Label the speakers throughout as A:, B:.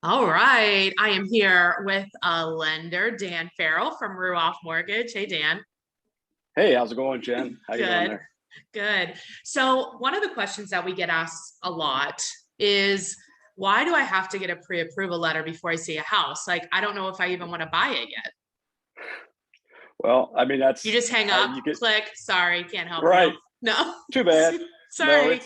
A: All right. I am here with a lender, Dan Farrell from Ruoff Mortgage. Hey, Dan.
B: Hey, how's it going, Jen? How you doing
A: Good,
B: there?
A: good. So one of the questions that we get asked a lot is, why do I have to get a pre-approval letter before I see a house? Like, I don't know if I even want to buy it yet.
B: Well, I mean,
A: You
B: that's
A: just hang
B: how
A: up,
B: you get
A: click, sorry, can't help you.
B: right.
A: No,
B: Too bad. No,
A: sorry.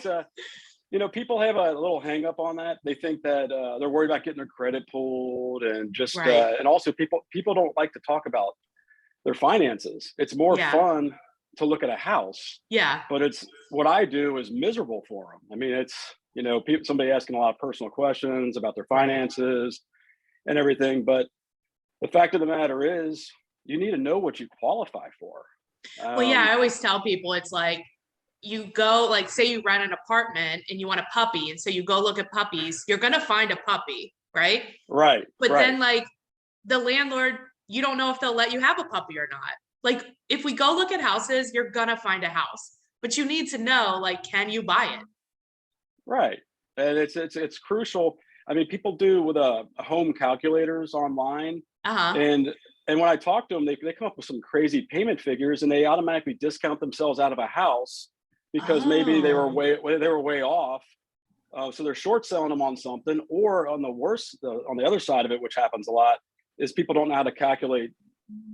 B: people have a little hang up on that. They think that they're worried about getting their credit pulled and just
A: Right.
B: and also people don't like to talk about their finances. It's more
A: Yeah.
B: fun to look at a house,
A: Yeah.
B: but it's what I do is miserable for them. I mean, it's people somebody asking a lot of personal questions about their
A: Right.
B: finances and everything, but the fact of the matter is you need to know what you qualify for.
A: Well, yeah,
B: Um,
A: I always tell people it's like you go, like, say you rent an apartment and you want a puppy. And so you go look at puppies, you're going to find a puppy, right?
B: right,
A: But
B: right,
A: then, like, the landlord, you don't know if they'll let you have a puppy or not. Like, if we go look at houses, you're going to find a house, but you need to know, like, can you buy it?
B: right. And it's crucial. I mean, people do with a home calculators online,
A: Uh huh.
B: and when I talk to them, they come up with some crazy payment figures, and they automatically discount themselves out of a house because maybe
A: Oh,
B: they were way off. So they're short selling them on something, or on on the other side of it, which happens a lot, is people don't know how to calculate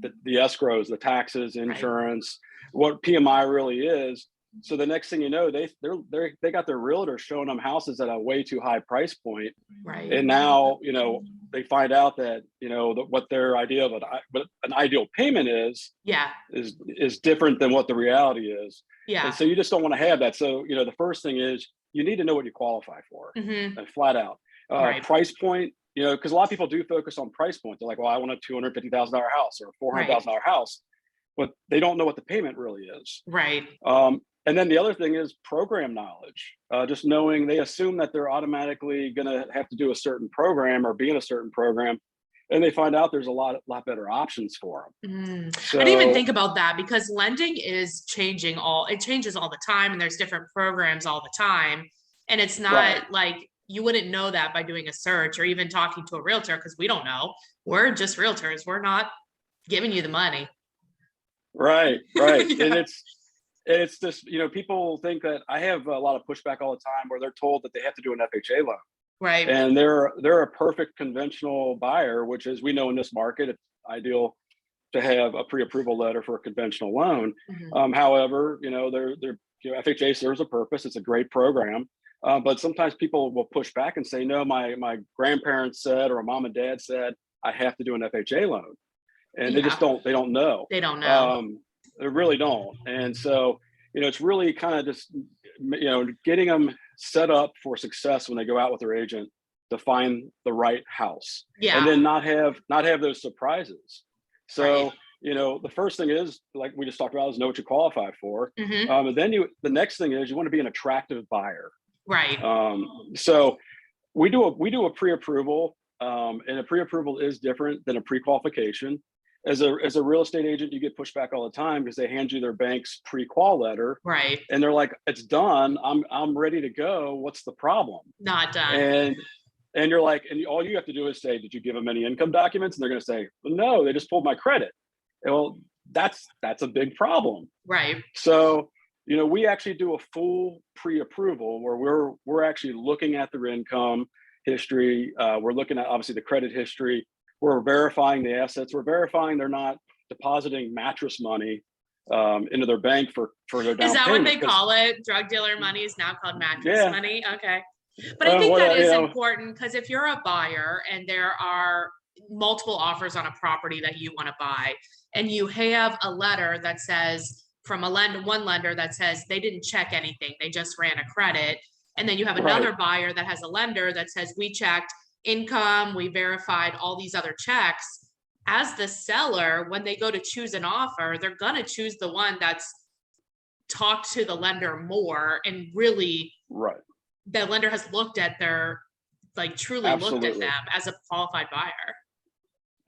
B: the escrows, the taxes,
A: right,
B: insurance, what PMI really is. So the next thing you know, they got their realtor showing them houses at a way too high price point,
A: right.
B: and now they find out that what their idea of what an ideal payment
A: Yeah.
B: is different than what the reality is, and
A: Yeah.
B: so you just don't want to have that. So the first thing is you need to know what you qualify for,
A: Mm-hmm.
B: and flat out.
A: Right.
B: Price point, because a lot of people do focus on price point. They're like, well, I want a $250,000 house or a four hundred
A: Right.
B: thousand dollar house, but they don't know what the payment really is.
A: Right.
B: And then the other thing is program knowledge. Just knowing they assume that they're automatically going to have to do a certain program or be in a certain program, and they find out there's a lot better options for them.
A: I didn't even think
B: So
A: about that because lending is changing it changes all the time and there's different programs all the time. And it's
B: right,
A: not like you wouldn't know that by doing a search or even talking to a realtor because we don't know. We're just realtors. We're not giving you the money.
B: right, and
A: Yeah.
B: it's just people think that I have a lot of pushback all the time where they're told that they have to do an FHA loan,
A: Right.
B: and they're a perfect conventional buyer, which is we know in this market it's ideal to have a pre-approval letter for a conventional loan.
A: Mhm.
B: However, they're FHA serves a purpose. It's a great program, but sometimes people will push back and say, no, my grandparents said or mom and dad said I have to do an FHA loan, and
A: Yeah.
B: they don't know.
A: They don't know.
B: Um, they really don't, and so it's really kind of just getting them set up for success when they go out with their agent to find the right house, and
A: Yeah.
B: then not have those surprises.
A: Right.
B: So the first thing is, like we just talked about, is know what you qualify for,
A: Hmm.
B: and then the next thing is you want to be an attractive buyer.
A: Right.
B: So we do a pre-approval, and a pre-approval is different than a pre-qualification. As a real estate agent, you get pushback all the time because they hand you their bank's pre-qual letter,
A: Right.
B: and they're like, "It's done. I'm ready to go. What's the problem?"
A: Not done.
B: And you're like, and all you have to do is say, "Did you give them any income documents?" And they're going to say, well, "No, they just pulled my credit." And, well, that's a big problem.
A: Right.
B: So, we actually do a full pre-approval where we're actually looking at their income history. We're looking at obviously the credit history. We're verifying the assets. We're verifying they're not depositing mattress money into their bank for their
A: Is
B: down
A: that what
B: payment.
A: they
B: Because
A: call it? Drug dealer money is now called mattress
B: yeah,
A: money. Okay. But I think
B: what
A: that is important because if you're a buyer and there are multiple offers on a property that you want to buy, and you have a letter that says from one lender that says they didn't check anything, they just ran a credit. And then you have
B: right,
A: another buyer that has a lender that says we checked income, we verified all these other checks. As the seller, when they go to choose an offer, they're going to choose the one that's talked to the lender more and really
B: right,
A: the lender has looked at their, like, truly looked at
B: absolutely,
A: them as a qualified buyer.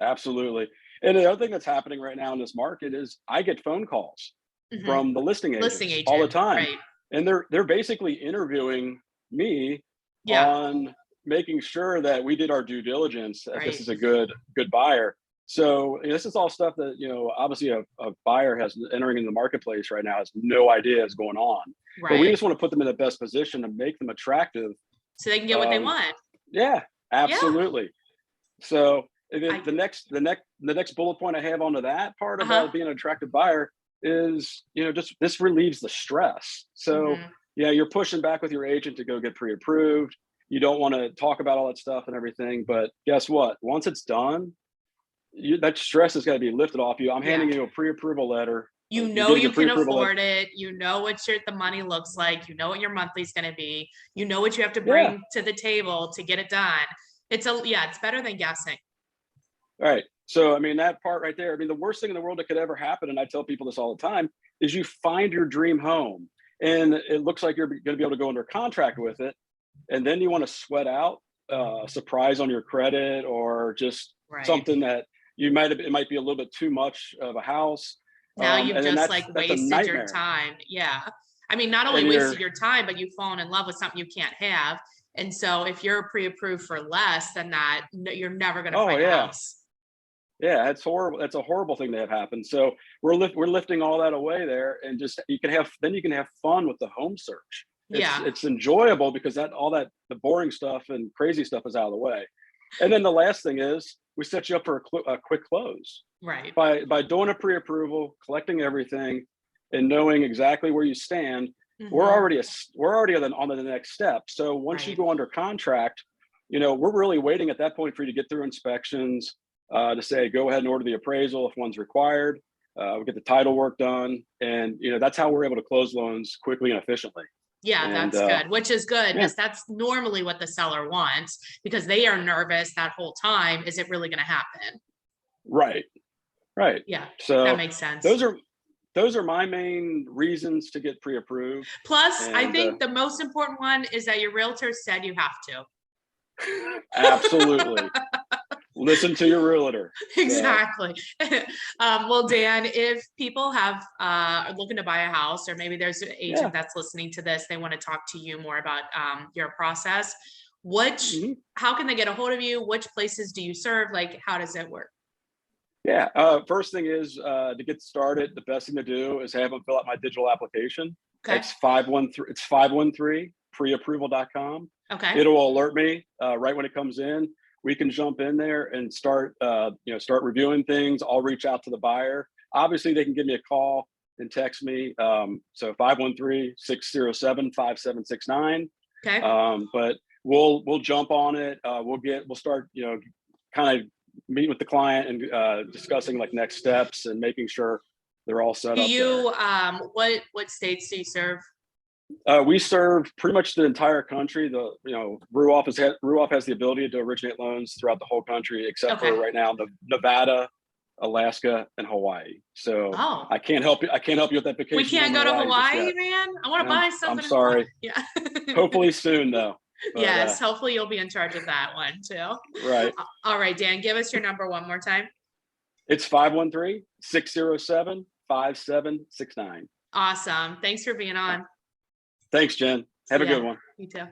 B: absolutely. And the other thing that's happening right now in this market is I get phone calls
A: Hmm.
B: from the listing
A: Listing
B: agents all the
A: agent,
B: time,
A: right?
B: and they're basically interviewing me
A: Yeah.
B: on making sure that we did our due diligence, that this
A: Right.
B: is a good buyer. So this is all stuff that, obviously a buyer has entering in the marketplace right now has no idea is going on. But we
A: Right.
B: just want to put them in the best position to make them attractive.
A: So they can get what they want.
B: Yeah,
A: Yeah.
B: absolutely. So
A: I,
B: the next bullet point I have onto that part
A: uh-huh.
B: about being an attractive buyer is, just this relieves the stress. So
A: Hmm.
B: yeah, you're pushing back with your agent to go get pre-approved. You don't want to talk about all that stuff and everything, but guess what? Once it's done, that stress is going to be lifted off you. I'm
A: Yeah.
B: handing you a pre-approval letter.
A: You
B: You're
A: know
B: getting a
A: you can
B: pre-approval letter.
A: afford it. You know what the money looks like. You know what your monthly is going to be. You know what you have to
B: Yeah.
A: bring to the table to get it done. It's better than guessing.
B: All right. So, I mean, that part right there, I mean, the worst thing in the world that could ever happen, and I tell people this all the time, is you find your dream home and it looks like you're going to be able to go under contract with it. And then you want to sweat out a surprise on your credit or just
A: Right.
B: something that it might be a little bit too much of a house.
A: Now you've
B: And then
A: just like
B: that's a
A: wasted your
B: nightmare.
A: time. Yeah. I mean, not only
B: And
A: wasted your time, but you've fallen in love with something you can't have. And so if you're pre-approved for less than that, you're never going to
B: oh
A: find a
B: yeah,
A: house.
B: yeah, it's horrible. That's a horrible thing to have happen. So we're lifting all that away there, and just you can have fun with the home search.
A: Yeah.
B: It's enjoyable because the boring stuff and crazy stuff is out of the way. And then the last thing is we set you up for a quick close
A: Right.
B: by doing a pre-approval, collecting everything, and knowing exactly where you stand.
A: Hmm.
B: We're already on the next step. So once you
A: Right.
B: go under contract, we're really waiting at that point for you to get through inspections, to say go ahead and order the appraisal if one's required. We get the title work done, and that's how we're able to close loans quickly and efficiently.
A: Yeah,
B: And
A: that's good, which is good
B: yeah,
A: because that's normally what the seller wants because they are nervous that whole time. Is it really going to happen?
B: right, right.
A: Yeah, that
B: So
A: makes sense.
B: those are those are my main reasons to get pre-approved.
A: Plus, I
B: And
A: think the most important one is that your realtor said you have to.
B: absolutely, listen to your realtor. So
A: Exactly. Well, Dan, if people are looking to buy a house, or maybe there's an
B: yeah.
A: agent that's listening to this, they want to talk to you more about your process. Which,
B: Mhm.
A: how can they get a hold of you? Which places do you serve? Like, how does it work?
B: Yeah. First thing is, to get started, the best thing to do is have them fill out my digital application.
A: Okay.
B: It's 513 preapproval.com.
A: Okay.
B: It'll alert me right when it comes in. We can jump in there and start reviewing things. I'll reach out to the buyer. Obviously, they can give me a call and text me. So 513-607-5769.
A: Okay.
B: But we'll jump on it. We'll start, kind of meeting with the client and discussing like next steps and making sure they're all set
A: Do
B: up there.
A: you what states do you serve?
B: We serve pretty much the entire country. Ruoff has the ability to originate loans throughout the whole country, except
A: Okay.
B: for right now the Nevada, Alaska, and Hawaii. So
A: Oh,
B: I can't help you. I can't help you with that
A: we
B: vacation
A: can't
B: home in
A: go to
B: Hawaii just
A: Hawaii,
B: yet.
A: man. I want to buy
B: I'm
A: something in Hawaii.
B: sorry.
A: Yeah.
B: Hopefully soon though. But
A: Yes, hopefully you'll be in charge of that one too.
B: right.
A: All right, Dan, give us your number one more time.
B: It's 513-607-5769.
A: Awesome. Thanks for being on.
B: Thanks, Jen. Have
A: See
B: a
A: ya.
B: good one.
A: You too.